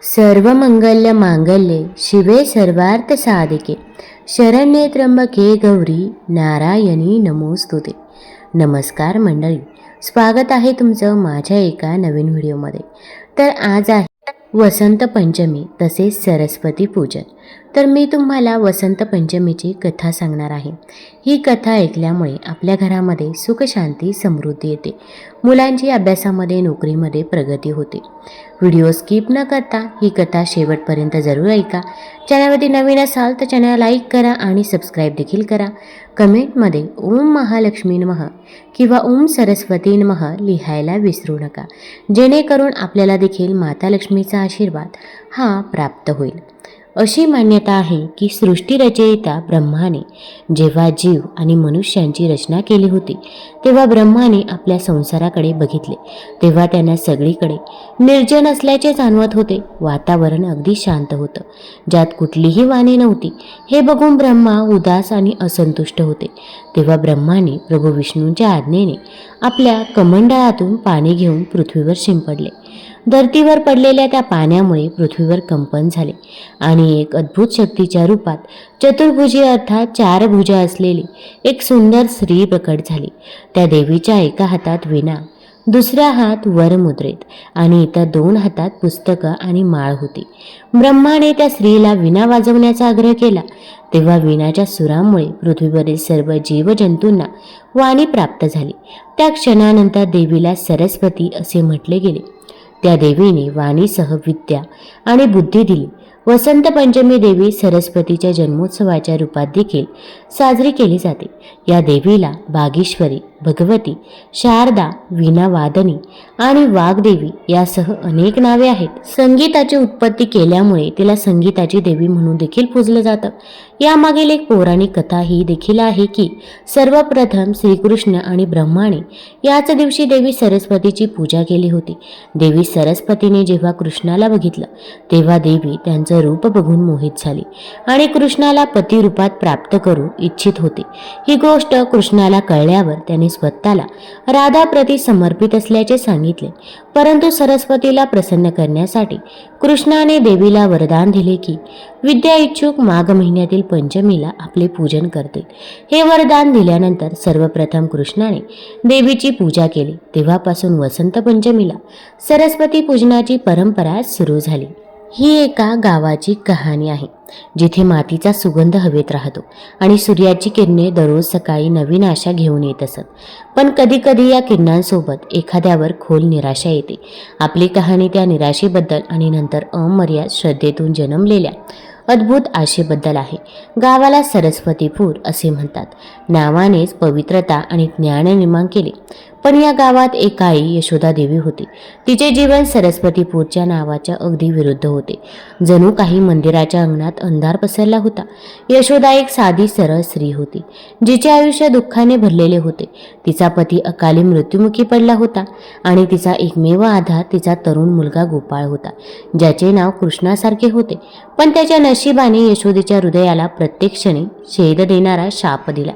सर्वमंगल्य मांगल्ये शिवे सर्वार्थ साधिके शरण्ये त्र्यंबके गौरी नारायणी नमोस्तुते. नमस्कार मंडळी, स्वागत आहे तुमचं माझ्या एका नवीन व्हिडिओमध्ये. तर आज आहे वसंत पंचमी तसेच सरस्वती पूजन. तर मी तुम्हाला वसंत पंचमीची कथा सांगणार आहे. ही कथा ऐकल्यामुळे आपल्या घरामध्ये सुख शांती समृद्धी येते, मुलांची अभ्यासामध्ये नोकरीमध्ये प्रगती होते. व्हिडिओ स्किप न करता ही कथा शेवटपर्यंत जरूर ऐका. चॅनलवरती नवीन असाल तर चॅनल लाईक करा आणि सबस्क्राईब देखील करा. कमेंटमध्ये ओम महालक्ष्मी नमः किंवा ओम सरस्वती नमः लिहायला विसरू नका, जेणेकरून आपल्याला देखील माता लक्ष्मीचा आशीर्वाद हा प्राप्त होईल. अशी मान्यता आहे की सृष्टी रचयिता ब्रह्माने जेव्हा जीव आणि मनुष्यांची रचना केली होती, तेव्हा ब्रह्माने आपल्या संसाराकडे बघितले. तेव्हा त्यांना सगळीकडे निर्जन असल्याचे जाणवत होते. वातावरण अगदी शांत होतं, ज्यात कुठलीही वाणी नव्हती. हे बघून ब्रह्मा उदास आणि असंतुष्ट होते. तेव्हा ब्रह्माने प्रभू विष्णूंच्या आज्ञेने आपल्या कमंडळातून पाणी घेऊन पृथ्वीवर शिंपडले. धरतीवर पडलेल्या त्या पाण्यामुळे पृथ्वीवर कंपन झाले आणि एक अद्भुत शक्तीच्या रूपात चतुर्भुजी अर्थात चार भुजा असलेली एक सुंदर स्त्री प्रकट झाली. त्या देवीच्या एका हातात वीणा, दुसऱ्या हात वरमुद्रेत आणि इतर दोन हातात पुस्तकं आणि माळ होती. ब्रह्माने त्या स्त्रीला वीणा वाजवण्याचा आग्रह केला. तेव्हा वीणाच्या सुरामुळे पृथ्वीवरील सर्व जीवजंतूंना वाणी प्राप्त झाली. त्या क्षणानंतर देवीला सरस्वती असे म्हटले गेले. त्या देवीने वाणीसह विद्या आणि बुद्धी दिली. वसंत पंचमी देवी सरस्वतीच्या जन्मोत्सवाच्या रूपात देखील साजरी केली जाते. या देवीला बागेश्वरी, भगवती, शारदा, वीणावादनी आणि वाग्देवी यासह अनेक नावे आहेत. संगीताची उत्पत्ती केल्यामुळे तिला संगीताची देवी म्हणून देखील पूजलं जातं. यामागील एक पौराणिक कथा ही देखील आहे की सर्वप्रथम श्रीकृष्ण आणि ब्रह्माने याच दिवशी देवी सरस्वतीची पूजा केली होती. देवी सरस्वतीने जेव्हा कृष्णाला बघितलं, तेव्हा देवी त्यांचं रूप बघून मोहित झाली आणि कृष्णाला पती रूपात प्राप्त करू इच्छित होते. ही गोष्ट कृष्णाला कळल्यावर त्याने स्वतःला राधाप्रती समर्पित असल्याचे सांगितले. परंतु सरस्वतीला प्रसन्न करण्यासाठी कृष्णाने देवीला वरदान दिले की विद्या इच्छुक माघ महिन्यातील पंचमीला आपले पूजन करते. हे वरदान दिल्यानंतर सर्वप्रथम कृष्णाने देवीची पूजा केली. तेव्हापासून वसंत पंचमीला सरस्वती पूजनाची परंपरा सुरू झाली. ही एका गावाची कहाणी आहे, जिथे मातीचा सुगंध हवेत राहतो आणि सूर्याची किरणे दररोज सकाळी नवीन आशा घेऊन येत असत. पण कधी कधी या किरणांसोबत एखाद्यावर खोल निराशा येते. आपली कहाणी त्या निराशेबद्दल आणि नंतर अमर्याद श्रद्धेतून जन्मलेल्या अद्भुत आशेबद्दल आहे. गावाला सरस्वतीपूर असे म्हणतात. नावानेच पवित्रता आणि ज्ञान निर्माण केले. पण या गावात एक आई यशोदा देवी होती. तिचे जीवन सरस्वतीपूरच्या नावाच्या अगदी विरुद्ध होते. जणू काही मंदिराच्या अंगणात अंधार पसरला होता. यशोदा एक साधी सरळ स्त्री होती, जिचे आयुष्य दुःखाने भरलेले होते. तिचा पती अकाली मृत्युमुखी पडला होता आणि तिचा एकमेव आधार तिचा तरुण मुलगा गोपाळ होता, ज्याचे नाव कृष्णासारखे होते. पण त्याच्या नशिबाने यशोदेच्या हृदयाला प्रत्येक क्षणी छेद देणारा शाप दिला.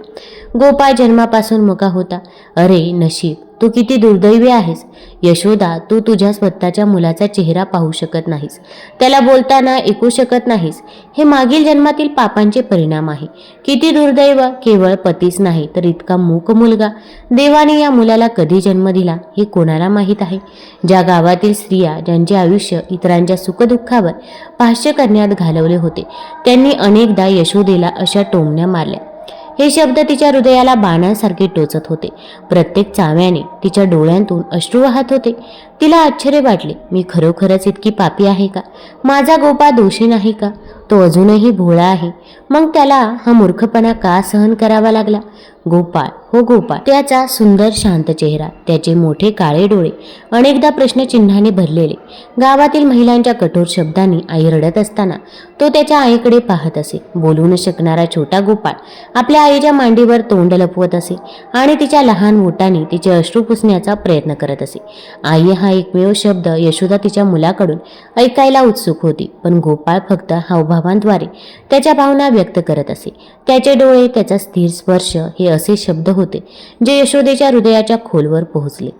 गोपाळ जन्मापासून मुका होता. अरे नशीब, तू किती दुर्दैवी आहेस. यशोदा, तू तुझ्या स्वतःच्या मुलाचा चेहरा पाहू शकत नाहीस, त्याला बोलताना ऐकू शकत नाहीस. हे मागील जन्मातील पापांचे परिणाम आहे. किती दुर्दैव, केवळ पतीच नाही तर इतका मूक मुलगा. देवाने या मुलाला कधी जन्म दिला हे कोणाला माहीत आहे. ज्या गावातील स्त्रिया ज्यांचे आयुष्य इतरांच्या सुखदुःखावर भाष्य करण्यात घालवले होते, त्यांनी अनेकदा यशोदेला अशा टोमण्या मारल्या. हे शब्द तिच्या हृदयाला बाणांसारखे टोचत होते. प्रत्येक चाव्याने तिच्या डोळ्यांतून अश्रू वाहत होते. तिला आश्चर्य वाटले, मी खरोखरच इतकी पापी आहे का? माझा गोपाळ दोषी नाही का? तो अजूनही भोळा आहे. मग त्याला हा मूर्खपणा का सहन करावा लागला? गोपाळ, हो गोपाळ, त्याचा सुंदर शांत चेहरा, त्याचे मोठे काळे डोळे अनेकदा प्रश्नचिन्हाने भरलेले. गावातील महिलांच्या कठोर शब्दांनी आई रडत असताना तो त्याच्या आईकडे पाहत असे. बोलू न शकणारा छोटा गोपाळ आपल्या आईच्या मांडीवर तोंड लपवत असे आणि तिच्या लहान ओठांनी तिचे अश्रू पुसण्याचा प्रयत्न करत असे. आई हा एकमेव शब्द यशोदा तिच्या मुलाकडून ऐकायला उत्सुक होती. पण गोपाळ फक्त हावभावांद्वारे त्याच्या भावना व्यक्त करत असे. त्याचे डोळे, त्याचा स्थिर स्पर्श हे असे शब्द होते जे यशोदेच्या हृदयाच्या खोलवर पोहोचले.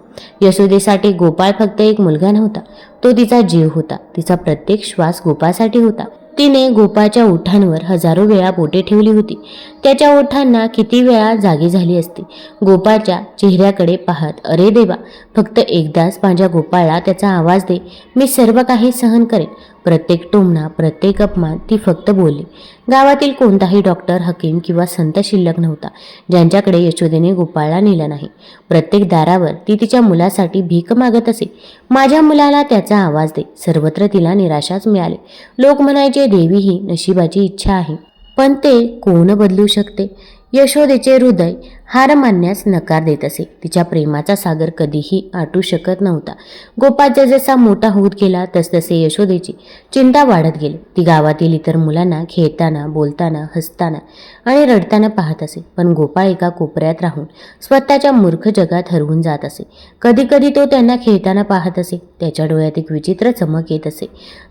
यशोदेसाठी गोपाळ फक्त एक मुलगा नव्हता, तो तिचा जीव होता. तिचा प्रत्येक श्वास गोपाळसाठी होता. तिने गोपाळच्या ओठांवर हजारो वेळा बोटे ठेवली होती. त्याच्या ओठांना किती वेळा जागी झाली असती. गोपाळच्या चेहऱ्याकडे पाहत, अरे देवा, फक्त एकदाच माझ्या गोपाळला त्याचा आवाज दे, मी सर्व काही सहन करेन. प्रत्येक टोमणा, प्रत्येक अपमान ती फक्त बोलली. गावातील कोणताही डॉक्टर, हकीम किंवा संत शिल्लक नव्हता ज्यांच्याकडे यशोदेने गोपाळला नेलं नाही. प्रत्येक दारावर ती तिच्या मुलासाठी भीक मागत असे, माझ्या मुलाला त्याचा आवाज दे. सर्वत्र तिला निराशाच मिळाली. लोक म्हणायचे, देवी ही नशिबाची इच्छा आहे, पण ते कोण बदलू शकते? यशोदेचे हृदय हार मानण्यास नकार देत असे. तिच्या प्रेमाचा सागर कधीही आटू शकत नव्हता. गोपाळ जसा मोठा होत गेला तसतसे यशोदेची चिंता वाढत गेली. ती गावातील इतर मुलांना खेळताना, बोलताना, हसताना आणि रडताना पाहत असे, पण गोपाळ एका कोपऱ्यात राहून स्वतःच्या मूर्ख जगात हरवून जात असे. कधी कधी तो त्यांना खेळताना पाहत असे. त्याच्या डोळ्यात एक विचित्र चमक येत असे,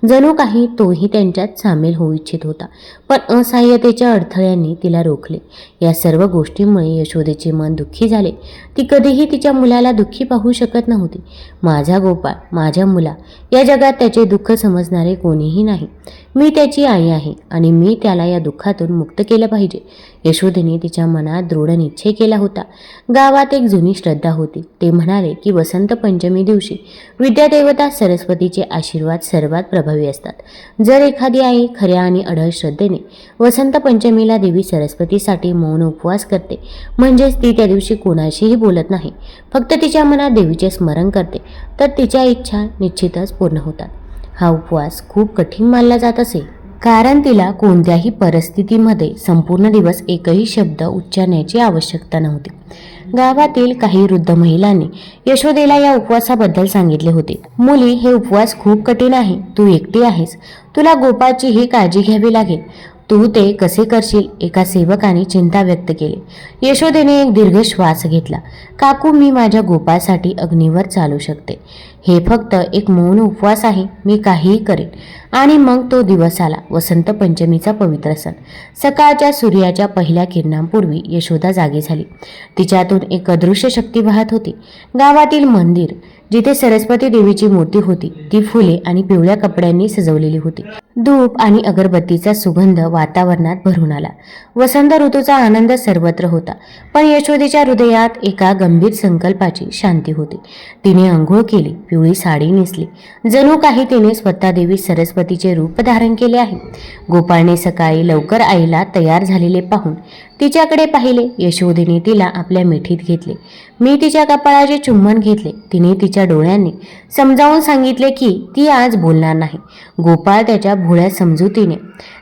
जणू काही तोही त्यांच्यात सामील होऊ इच्छित होता. पण असहाय्यतेच्या अडथळ्यांनी तिला रोखले. या सर्व गोष्टींमुळे यशोदेचे मन दुःखी झाले. ती कधीही तिच्या मुलाला दुःखी पाहू शकत नव्हती. माझा गोपाळ, माझ्या मुला, या जगात त्याचे दुःख समजणारे कोणीही नाही. मी त्याची आई आहे आणि मी त्याला या दुःखातून मुक्त केलं पाहिजे. यशोदेने तिच्या मनात दृढ निश्चय केला होता. गावात एक जुनी श्रद्धा होती. ते म्हणाले की वसंत पंचमी दिवशी विद्यादेवता सरस्वतीचे आशीर्वाद सर्वात प्रभावी असतात. जर एखादी आई खऱ्या आणि अढळ श्रद्धेने वसंत पंचमीला देवी सरस्वतीसाठी मौन उपवास करते, म्हणजेच ती त्या दिवशी कोणाशीही बोलत नाही, फक्त तिच्या मनात देवीचे स्मरण करते, तर तिच्या इच्छा निश्चितच पूर्ण होतात. हा उपवास खूप कठीण मानला जात असे, कारण तिला कोणत्याही परिस्थितीमध्ये संपूर्ण दिवस एकही शब्द उच्चारण्याची आवश्यकता नव्हती. गावातील काही वृद्ध महिलांनी यशोदेला या उपवासाबद्दल सांगितले होते. मुली, हे उपवास खूप कठीण आहे. तू एकटी आहेस. तुला गोपाळची ही काळजी घ्यावी लागेल. तू ते कसे करशील? एका सेवकाने चिंता व्यक्त केली. यशोदेने एक दीर्घ श्वास घेतला. काकू, मी माझ्या गोपाळसाठी अग्नीवर चालू शकते. हे फक्त एक मौन उपवास आहे. मी काहीही करेन. आणि मग तो दिवस आला, वसंत पंचमीचा पवित्र सण. सकाळच्या सूर्याच्या पहिल्या किरणांपूर्वी यशोदा जागी झाली. तिच्यातून एक अदृश्य शक्ती वाहत होती. गावातील मंदिर, जिथे सरस्वती देवीची मूर्ती होती, ती फुले आणि पिवळ्या कपड्यांनी सजवलेली होती. धूप आणि अगरबत्तीचा सुगंध वातावरणात भरून आला. वसंत ऋतूचा आनंद सर्वत्र होता. पण यशोदेच्या हृदयात एका गंभीर संकल्पाची शांती होती. तिने अंघोळ केली, पिवळी साडी नेसली, जणू काही तिने स्वतः देवी सरस्वतीचे रूप धारण केले आहे. गोपाळने सकाळी लवकर आईला तयार झालेले पाहून तिच्याकडे पाहिले. यशोदेने तिला आपल्या मिठीत घेतले. मी तिच्या कपाळाचे चुंबन घेतले. तिने तिच्या डोळ्यांनी समजावून सांगितले की ती आज बोलणार नाही. गोपाळ त्याच्या भोळ्या समजुतीने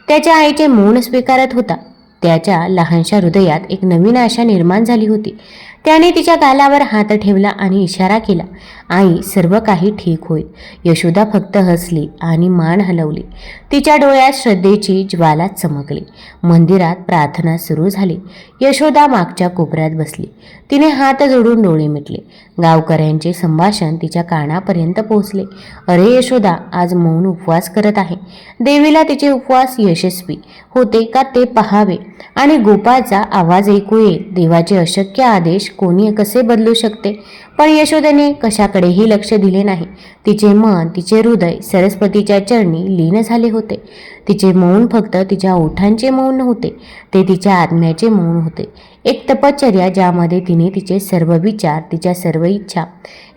त्याच्या आईचे मौन स्वीकारत होता. त्याच्या लहानशा हृदयात एक नवीन आशा निर्माण झाली होती. त्याने तिच्या गालावर हात ठेवला आणि इशारा केला, आई, सर्व काही ठीक होईल. यशोदा फक्त हसली आणि मान हलवली. तिच्या डोळ्यात श्रद्धेची ज्वाला चमकली. मंदिरात प्रार्थना सुरू झाली. यशोदा मागच्या कोपऱ्यात बसली. तिने हात जोडून डोळे मिटले. गावकऱ्यांचे संभाषण तिच्या कानापर्यंत पोहोचले. अरे यशोदा आज मौन उपवास करत आहे. देवीला तिचे उपवास यशस्वी होते का ते पहावे आणि गोपाळचा आवाज ऐकू येईल. देवाचे अशक्य आदेश कोणी कसे बदलू शकते? पण यशोदेने कशाकडेही लक्ष दिले नाही. तिचे मन, तिचे हृदय सरस्वतीच्या चरणी लीन झाले होते. तिचे मौन फक्त तिच्या ओठांचे मौन नव्हते, ते तिच्या आत्म्याचे मौन होते. एक तपश्चर्या ज्यामध्ये तिने तिचे सर्व विचार, तिच्या सर्व इच्छा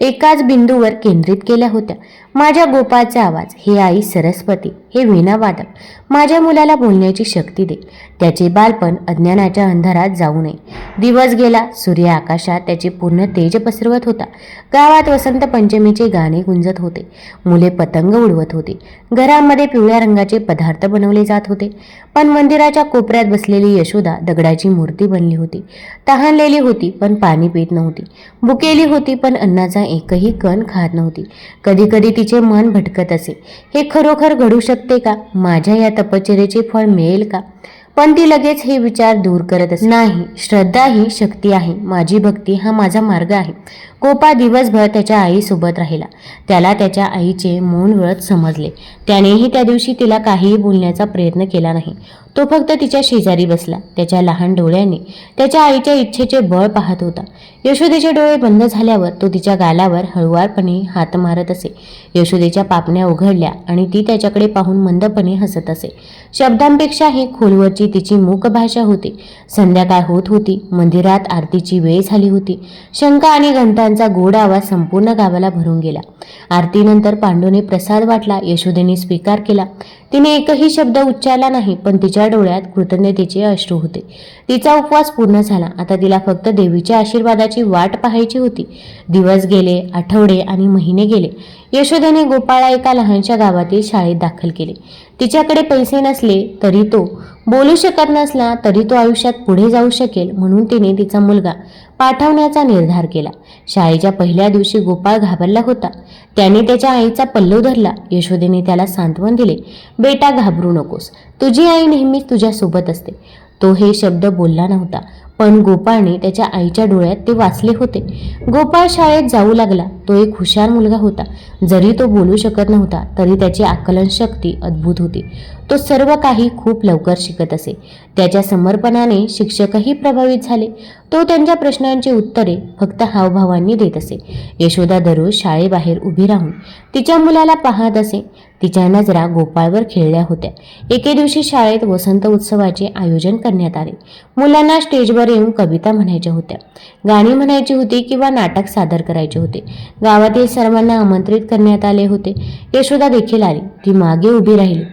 एकाच बिंदूवर केंद्रित केल्या होत्या. माझ्या गोपाळचा आवाज, हे आई सरस्वती, हे वीणावादक, माझ्या मुलाला बोलण्याची शक्ती दे. त्याचे बालपण अज्ञानाच्या अंधारात जाऊ नये. दिवस गेला. सूर्य आकाशात त्याचे पूर्ण तेज पसरवत होता. गावात वसंत पंचमीचे गाणे गुंजत होते. मुले पतंग उडवत होती. घरामध्ये पिवळ्या रंगाचे पदार्थ बनवले जात होते. पण मंदिराच्या कोपऱ्यात बसलेली यशोदा दगडाची मूर्ती बनली होती. तहानलेली होती पण पाणी पित नव्हती. भुकेली होती पण अन्नाचा एकही कण खात नव्हती. कधी कधी तिचे मन भटकत असे, हे खरोखर घडू शकते का? माझ्या या तपश्चर्येचे फळ मिळेल का? पण ती लगेच हे विचार दूर करत असे. नाही, श्रद्धा ही शक्ती आहे. माझी भक्ती हा माझा मार्ग आहे. गोपाळ दिवसभर त्याच्या आईसोबत राहिला. त्याला त्याच्या आईचे मौन व्रत समजले. त्यानेही त्या दिवशी तिला काहीही बोलण्याचा प्रयत्न केला नाही. तो फक्त तिच्या शेजारी बसला. त्याच्या लहान डोळ्यांनी त्याच्या आईच्या इच्छेचे बळ पाहत होता. यशोदेचे डोळे बंद झाल्यावर तो तिच्या गालावर हळुवारपणे हात मारत असे. यशोदेच्या पापण्या उघडल्या आणि ती त्याच्याकडे पाहून मंदपणे हसत असे. शब्दांपेक्षाही खोलवरची तिची मूक भाषा होती. संध्याकाळ होत होती. मंदिरात आरतीची वेळ झाली होती. शंका आणि घंटांचा गोड आवाज संपूर्ण गावाला भरून गेला. आरतीनंतर पांडूने प्रसाद वाटला. यशोदेने स्वीकार केला. तिने एकही शब्द उच्चारला नाही, पण तिच्या डोळ्यात कृतज्ञतेचे अश्रू होते. तिचा उपवास पूर्ण झाला. आता तिला फक्त देवीच्या आशीर्वादाची वाट पाहायची होती. दिवस गेले, आठवडे आणि महिने गेले. यशोदेने गोपाळला एका लहानशा गावातील शाळेत दाखल केले. तिच्याकडे पैसे नसले तरी तो बोलू शकत नसला तरी तो आयुष्यात पुढे जाऊ शकेल म्हणून तिने तिचा मुलगा पाठवण्याचा निर्धार केला. शाळेच्या पहिल्या दिवशी गोपाळ घाबरला होता. त्याने त्याच्या आईचा पल्लव धरला. यशोदेने त्याला सांत्वन दिले. बेटा, घाबरू नकोस. तुझी आई नेहमीच तुझ्यासोबत असते. तो हे शब्द बोलला नव्हता, पण गोपाळने त्याच्या आईच्या डोळ्यात ते वाचले होते. गोपाळ शाळेत जाऊ लागला. तो एक हुशार मुलगा होता. जरी तो बोलू शकत नव्हता तरी त्याची आकलन शक्ती अद्भुत होती. तो सर्व काही खूप लवकर शिकत असे. त्याच्या समर्पणाने शिक्षकही प्रभावित झाले. तो त्यांच्या प्रश्नांची उत्तरे फक्त हावभावांनी देत असे. यशोदा दररोज शाळेबाहेर उभी राहून तिच्या मुलाला पाहत असे. तिच्या नजरा गोपाळवर खेळल्या होत्या. एके दिवशी शाळेत वसंत उत्सवाचे आयोजन करण्यात आले. मुलांना स्टेजवर येऊन कविता म्हणायच्या होत्या, गाणी म्हणायची होती किंवा नाटक सादर करायचे होते. गावातील सर्वांना आमंत्रित करण्यात आले होते. यशोदा देखील आली. ती मागे उभी राहिली.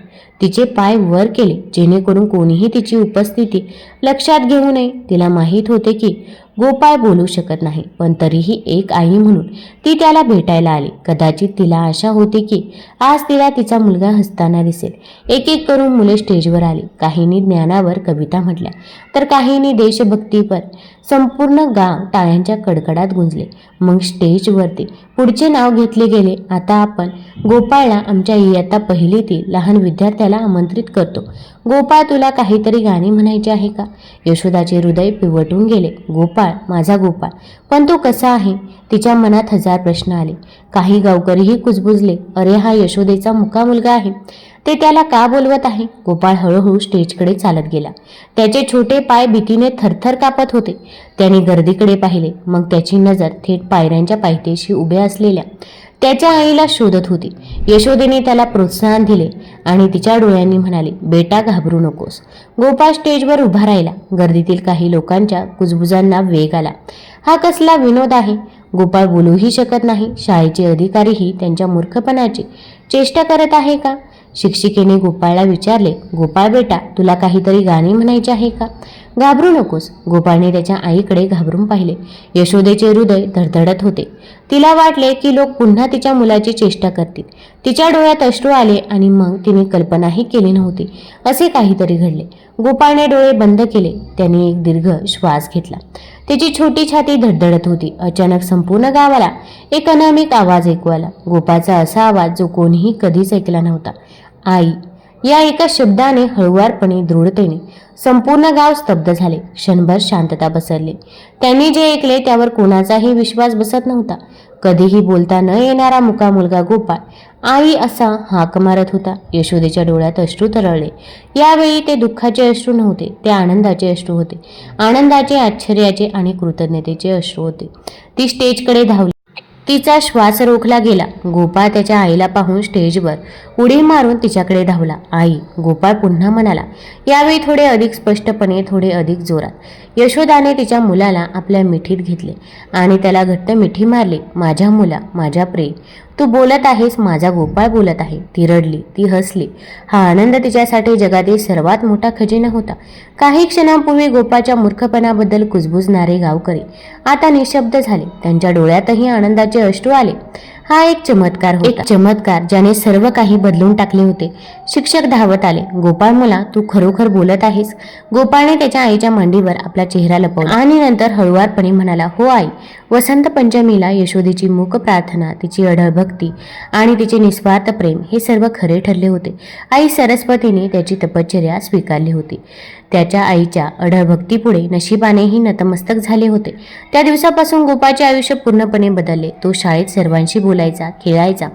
तिचे पाय वर केले जेणेकरून कोणीही तिची उपस्थिती लक्षात घेऊ नये. तिला माहीत होते की गोपाळ बोलू शकत नाही, पण तरीही एक आई म्हणून ती त्याला भेटायला आली. कदाचित तिला आशा होती की आज तिला तिचा मुलगा हसताना दिसेल. एक एक करून मुले स्टेजवर आली. काहींनी ज्ञानावर कविता म्हटल्या तर काहींनी देशभक्तीपर. संपूर्ण गाव टाळ्यांच्या कडकडात गुंजले. मग स्टेजवरती पुढचे नाव घेतले गेले. आता आपण गोपाळला आमच्या इयत्ता पहिलीतील लहान विद्यार्थ्याला आमंत्रित करतो. गोपाळ, तुला काहीतरी गाणी म्हणायचे आहे का? यशोदाचे हृदय पिवटून गेले. गोपाळ, माझा गोपाळ, पण तो कसा आहे? तिच्या मनात हजार प्रश्न आले. काही गावकरीही कुजबुजले. अरे, हा यशोदेचा मुका मुलगा आहे. ते त्याला का बोलवत आहे? गोपाळ हळूहळू स्टेजकडे चालत गेला. त्याचे छोटे पाय भीतीने थरथर कापत होते. त्याने गर्दीकडे पाहिले. मग त्याची नजर थेट पायऱ्यांच्या पायथ्याशी उभ्या असलेल्या त्याच्या आईला शोधत होती. यशोदेने त्याला प्रोत्साहन दिले आणि तिच्या डोळ्यांनी म्हणाले, बेटा, घाबरू नकोस. गोपाळ स्टेजवर उभा राहिला. गर्दीतील काही लोकांच्या कुजबुजांना वेग आला. हा कसला विनोद आहे? गोपाळ बोलूही शकत नाही. शाळेचे अधिकारीही त्यांच्या मूर्खपणाची चेष्टा करत आहे का? शिक्षिकेने गोपाळला विचारले, गोपाळ बेटा, तुला काहीतरी गाणी म्हणायचे आहे का? घाबरू नकोस. गोपाळने त्याच्या आईकडे घाबरून पाहिले. यशोदेचे हृदय धडधडत होते. तिला वाटले की लोक पुन्हा तिच्या मुलाची चेष्टा करतील. तिच्या डोळ्यात अश्रू आले आणि मग तिने कल्पनाही केली नव्हती असे काहीतरी घडले. गोपाळने डोळे बंद केले. त्याने एक दीर्घ श्वास घेतला. त्याची छोटी छाती धडधडत होती. अचानक संपूर्ण गावाला एक अनामिक आवाज ऐकू आला. गोपाळचा असा आवाज जो कोणीही कधीच ऐकला नव्हता. आई, या एका शब्दाने हळुवारपणे, दृढतेने संपूर्ण गाव स्तब्ध झाले. क्षणभर शांतता पसरली. त्यांनी जे ऐकले त्यावर कोणाचाही विश्वास बसत नव्हता. कधीही बोलता न येणारा मुका मुलगा गोपाळ आई असा हाक मारत होता. यशोदेच्या डोळ्यात अश्रू तरळले. यावेळी ते दुःखाचे अश्रू नव्हते, ते आनंदाचे अश्रू होते. आनंदाचे, आश्चर्याचे आणि कृतज्ञतेचे अश्रू होते. ती स्टेजकडे धावली. तिचा श्वास रोखला गेला. गोपाळ त्याच्या आईला पाहून स्टेजवर उडी मारून तिच्याकडे धावला. आई, गोपाळ पुन्हा म्हणाला. यावेळी थोडे अधिक स्पष्टपणे, थोडे अधिक जोरात. यशोदाने तिच्या मुलाला आपल्या मिठीत घेतले आणि त्याला घट्ट मिठी मारली. माझ्या मुला, माझ्या प्रिय, तू बोलत आहेस. माझा गोपाळ बोलत आहे. ती रडली, ती हसली. हा आनंद तिच्यासाठी जगातील सर्वात मोठा खजिना होता. काही क्षणांपूर्वी गोपाळच्या मूर्खपणाबद्दल कुजबुजणारे गावकरी आता निशब्द झाले. त्यांच्या डोळ्यातही आनंदाचे अश्रू आले. हा एक चमत्कार होता, एक चमत्कार ज्याने सर्व काही बदलून टाकले होते. शिक्षक धावत आले. गोपाळ मुला, तू खरोखर बोलत आहेस? गोपाळने त्याच्या आईच्या मांडीवर आपला चेहरा लपवला आणि नंतर हळुवारपणे म्हणाला, हो आई. वसंत पंचमीला यशोदेची मूक प्रार्थना, तिची अढळ भक्ती आणि तिचे निस्वार्थ प्रेम हे सर्व खरे ठरले होते. आई सरस्वतीने त्याची तपश्चर्या स्वीकारली होती. त्याच्या आईच्या अढळ भक्तीपुढे नशिबानेही नतमस्तक झाले होते. त्या दिवसापासून गोपाळचे आयुष्य पूर्णपणे बदलले. तो शाळेत सर्वांशी बोलायचा, खेळायचा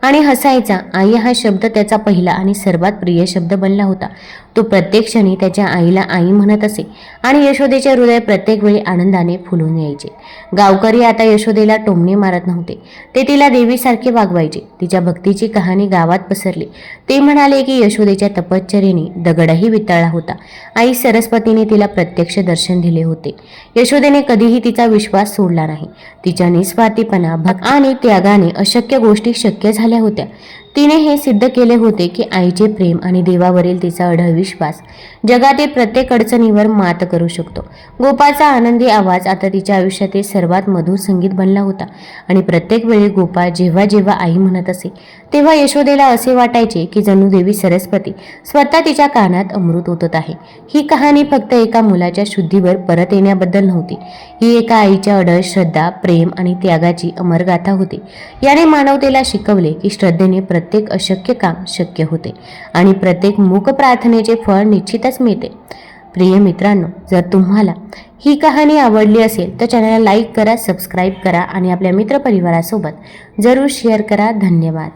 आणि हसायचा. आई हा शब्द त्याचा पहिला आणि सर्वात प्रिय शब्द बनला होता. तो प्रत्येक क्षणी त्याच्या आईला आई म्हणत असे आणि यशोदेचे हृदय प्रत्येक वेळी आनंदाने फुलून यायचे. गावकरी आता यशोदेला टोमणे मारत नव्हते. ते तिला देवीसारखे वागवायचे. तिच्या भक्तीची कहाणी गावात पसरली. ते म्हणाले की यशोदेच्या तपश्चर्येने दगडही वितळला होता. आई सरस्वतीने तिला प्रत्यक्ष दर्शन दिले होते. यशोदेने कधीही तिचा विश्वास सोडला नाही. तिच्या निस्वार्थीपणा, भक्ती आणि त्यागाने अशक्य गोष्टी शक्य झाल्या होत्या. तिने हे सिद्ध केले होते की आईचे प्रेम आणि देवावरील तिचा अढळ विश्वास जगातील प्रत्येक अडचणीवर मात करू शकतो. गोपाळचा आनंदी आवाज आता तिच्या आयुष्यातील सर्वात मधुर संगीत बनला होता आणि प्रत्येक वेळी गोपाळ जेव्हा जेव्हा आई म्हणत असे तेव्हा यशोदेला असे वाटायचे की जणू देवी सरस्वती स्वतः तिच्या कानात अमृत ओतत आहे. ही कहाणी फक्त एका मुलाच्या शुद्धीवर परत येण्याबद्दल नव्हती. ही एका आईच्या अढळ श्रद्धा, प्रेम आणि त्यागाची अमरगाथा होती. याने मानवतेला शिकवले की श्रद्धेने प्रत्येक अशक्य काम शक्य होते आणि प्रत्येक मूक प्रार्थनेचे फळ निश्चितच मिळते. प्रिय मित्रांनो, जर तुम्हाला ही कहाणी आवडली असेल तर चॅनलला लाईक करा, सबस्क्राईब करा आणि आपल्या मित्रपरिवारासोबत जरूर शेअर करा. धन्यवाद.